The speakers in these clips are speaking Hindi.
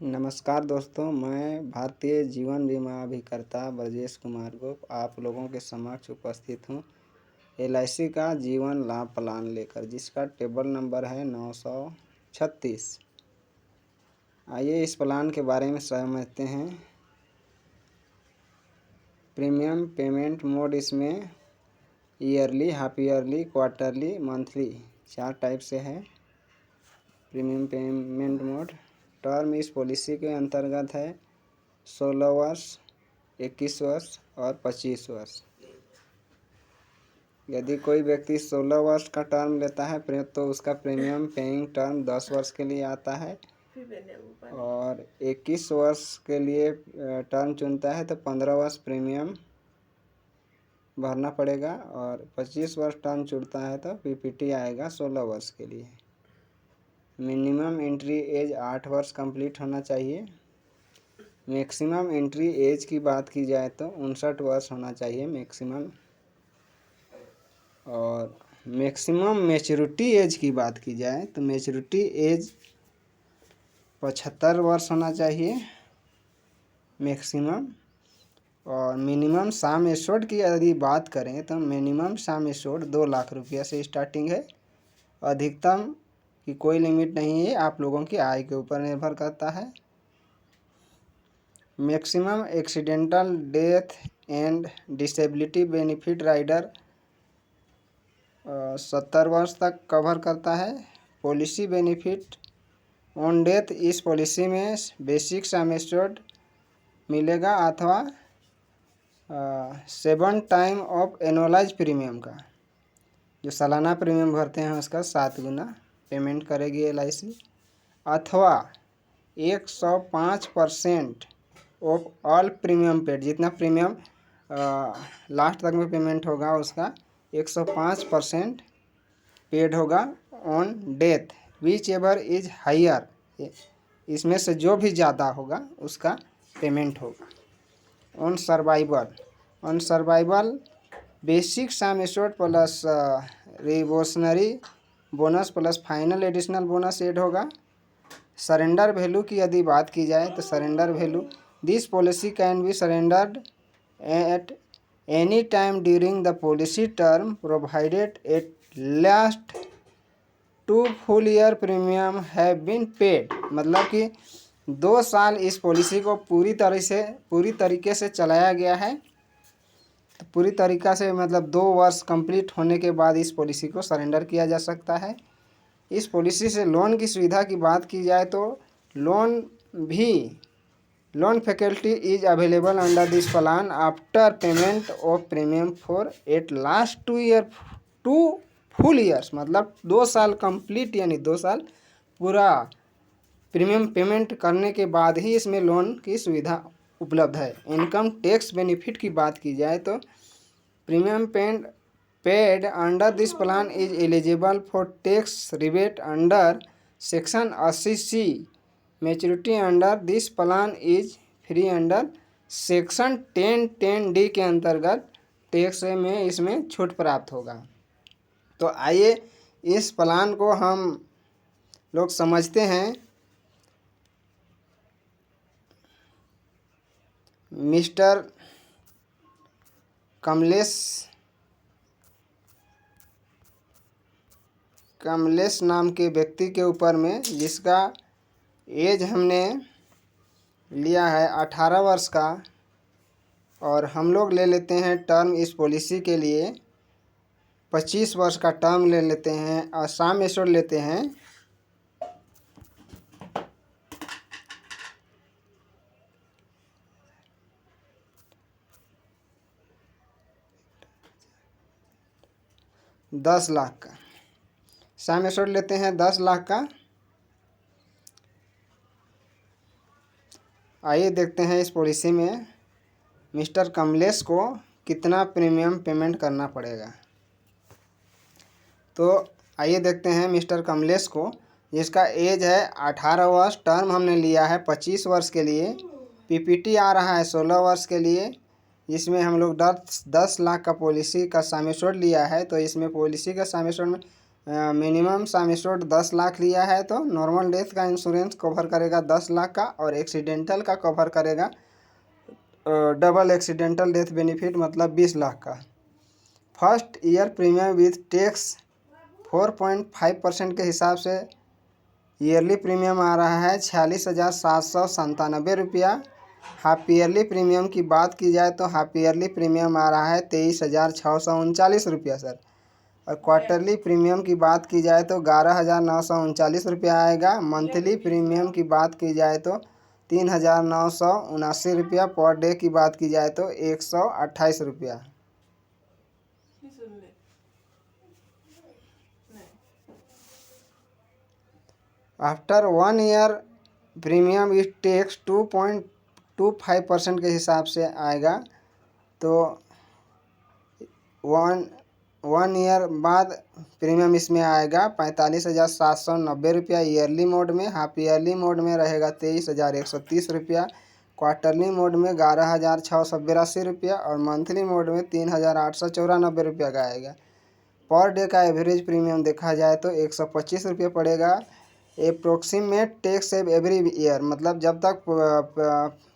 नमस्कार दोस्तों, मैं भारतीय जीवन बीमा अभिकर्ता ब्रजेश कुमार गुप्त आप लोगों के समक्ष उपस्थित हूँ LIC का जीवन लाभ प्लान लेकर, जिसका टेबल नंबर है 936। आइए इस प्लान के बारे में समझते हैं। प्रीमियम पेमेंट मोड इसमें yearly, half yearly, quarterly, monthly 4 type से है। प्रीमियम पेमेंट मोड टर्म इस पॉलिसी के अंतर्गत है 16 वर्ष, 21 वर्ष और 25 वर्ष। यदि कोई व्यक्ति 16 वर्ष का टर्म लेता है तो उसका प्रीमियम पेइंग टर्म 10 वर्ष के लिए आता है, और 21 वर्ष के लिए टर्म चुनता है तो 15 वर्ष प्रीमियम भरना पड़ेगा, और 25 वर्ष टर्म चुनता है तो PPT आएगा 16 वर्ष के लिए। मिनिमम एंट्री एज 8 वर्ष कंप्लीट होना चाहिए। मैक्सिमम एंट्री एज की बात की जाए तो 59 वर्ष होना चाहिए मैक्सिमम, और मैक्सिमम मैच्योरिटी एज की बात की जाए तो मैच्योरिटी एज 75 वर्ष होना चाहिए मैक्सिमम। और मिनिमम सम एश्योर्ड की यदि बात करें तो मिनिमम सम एश्योर्ड 2 लाख रुपया से स्टार्टिंग है। अधिकतम की कोई लिमिट नहीं है, आप लोगों की आय के ऊपर निर्भर करता है। Maximum accidental death and disability benefit rider 70 वर्ष तक कवर करता है। पॉलिसी बेनिफिट ऑन डेथ इस पॉलिसी में बेसिक सम एश्योर्ड मिलेगा अथवा 7 टाइम ऑफ एनुअलाइज प्रीमियम का, जो सालाना प्रीमियम भरते हैं उसका 7 गुना पेमेंट करेगी LIC, अथवा 105% ऑफ ऑल प्रीमियम पेड, जितना प्रीमियम लास्ट तक में पेमेंट होगा उसका 105% पेड होगा on death whichever is higher, इसमें से जो भी ज़्यादा होगा उसका पेमेंट होगा। On survival basic sum assured plus reversionary bonus plus final additional bonus add होगा। सरेंडर वैल्यू की यदि बात की जाए तो surrender value this policy can be surrendered at any time during the policy term provided at last 2 full year premium have been paid. मतलब कि 2 साल इस पॉलिसी को पूरी तरीके से चलाया गया है, तो पूरी तरीक़ा से मतलब 2 वर्ष कंप्लीट होने के बाद इस पॉलिसी को सरेंडर किया जा सकता है। इस पॉलिसी से लोन की सुविधा की बात की जाए तो loan faculty is available under this plan after payment of premium for eight last 2 full years. मतलब 2 साल कंप्लीट, यानी 2 साल पूरा प्रीमियम पेमेंट करने के बाद ही इसमें लोन की सुविधा उपलब्ध है। इनकम टैक्स बेनिफिट की बात की जाए तो premium paid under this plan is eligible for tax rebate under section 80C। Maturity under this plan is free under section 1010D के अंतर्गत टैक्स में इसमें छूट प्राप्त होगा। तो आइए इस प्लान को हम लोग समझते हैं। मिस्टर कमलेश नाम के व्यक्ति के ऊपर में, जिसका एज हमने लिया है 18 वर्ष का, और हम लोग ले लेते हैं टर्म इस पॉलिसी के लिए 25 वर्ष का टर्म ले लेते हैं, और सम एश्योर्ड लेते हैं 10 लाख का। सम एश्योर्ड लेते हैं 10 लाख का। आइए देखते हैं इस पॉलिसी में मिस्टर कमलेश को कितना प्रीमियम पेमेंट करना पड़ेगा। तो आइए देखते हैं मिस्टर कमलेश को, जिसका एज है 18 वर्ष, टर्म हमने लिया है 25 वर्ष के लिए, PPT आ रहा है 16 वर्ष के लिए। इसमें हम लोग 10 लाख का पॉलिसी का सम एश्योर्ड लिया है, तो इसमें पॉलिसी का सम एश्योर्ड में मिनिमम सम एश्योर्ड 10 लाख लिया है तो नॉर्मल डेथ का इंश्योरेंस कवर करेगा 10 लाख का, और एक्सीडेंटल का कवर करेगा डबल एक्सीडेंटल डेथ बेनिफिट मतलब 20 लाख का। First year premium with tax 4.5% के हिसाब से ईयरली प्रीमियम आ रहा है 46,797 रुपया। हाफ ईयरली प्रीमियम की बात की जाए तो हाफ ईयरली प्रीमियम आ रहा है 23,639 रुपया सर। और क्वार्टरली प्रीमियम की बात की जाए तो 11,939 रुपया आएगा। मंथली प्रीमियम की बात की जाए तो 3,979 रुपया। पर डे की बात की जाए तो 128 रुपया। आफ्टर 1 ईयर प्रीमियम इस टैक्स 2.25% के हिसाब से आएगा। तो वन ईयर बाद प्रीमियम इसमें आएगा 45,790 रुपया ईयरली मोड में। हाफ ईयरली मोड में रहेगा 23,130 रुपया। क्वार्टरली मोड में 11,682 रुपया और मंथली मोड में 3,894 रुपया का आएगा। पर डे का एवरेज प्रीमियम देखा जाए तो 125 रुपये पड़ेगा। अप्रोक्सीमेट टैक्स एवरी ईयर मतलब जब तक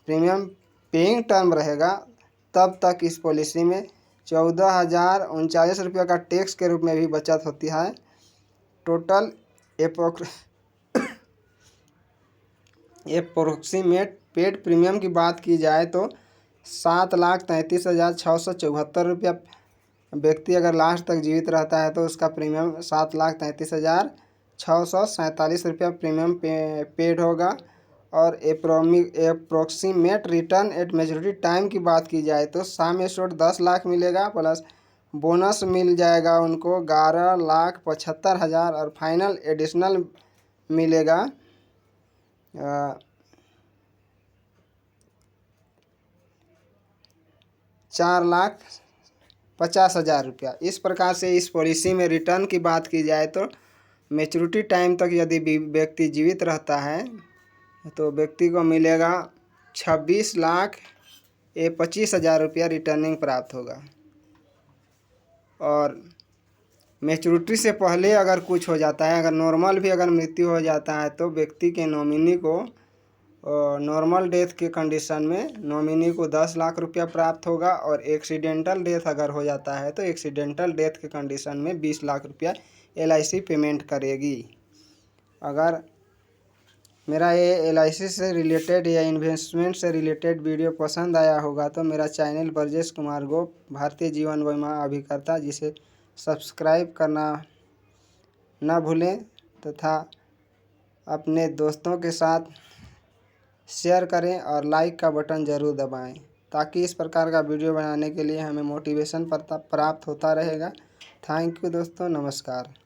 प्रीमियम पेइंग टर्म रहेगा तब तक इस पॉलिसी में 14,039 रुपये का टैक्स के रूप में भी बचत होती है। टोटल अप्रोक्सीमेट पेड प्रीमियम की बात की जाए तो 7,33,674 रुपया। व्यक्ति अगर लास्ट तक जीवित रहता है तो उसका प्रीमियम 7,33,647 रुपया प्रीमियम पेड होगा। और approximate return eight maturity time की बात की जाए तो सम एश्योर्ड 10 लाख मिलेगा, प्लस बोनस मिल जाएगा उनको 11,75,000 और फाइनल एडिशनल मिलेगा 4,50,000 रुपया। इस प्रकार से इस पॉलिसी में रिटर्न की बात की जाए तो मैच्योरिटी टाइम तक यदि व्यक्ति जीवित रहता है तो व्यक्ति को मिलेगा 26,25,000 रुपया रिटर्निंग प्राप्त होगा। और मैच्योरिटी से पहले अगर कुछ हो जाता है, अगर नॉर्मल भी अगर मृत्यु हो जाता है तो व्यक्ति के नॉमिनी को नॉर्मल डेथ के कंडीशन में नॉमिनी को 10 लाख रुपया प्राप्त होगा। और एक्सीडेंटल डेथ अगर हो जाता है तो एक्सीडेंटल डेथ के कंडीशन में 20 लाख रुपया LIC पेमेंट करेगी। अगर मेरा ये LIC से रिलेटेड या इन्वेस्टमेंट से रिलेटेड वीडियो पसंद आया होगा तो मेरा चैनल ब्रजेश कुमार गोप भारतीय जीवन बीमा अभिकर्ता जिसे सब्सक्राइब करना न भूलें तथा अपने दोस्तों के साथ शेयर करें और लाइक का बटन ज़रूर दबाएं ताकि इस प्रकार का वीडियो बनाने के लिए हमें मोटिवेशन प्राप्त होता रहेगा। थैंक यू दोस्तों, नमस्कार।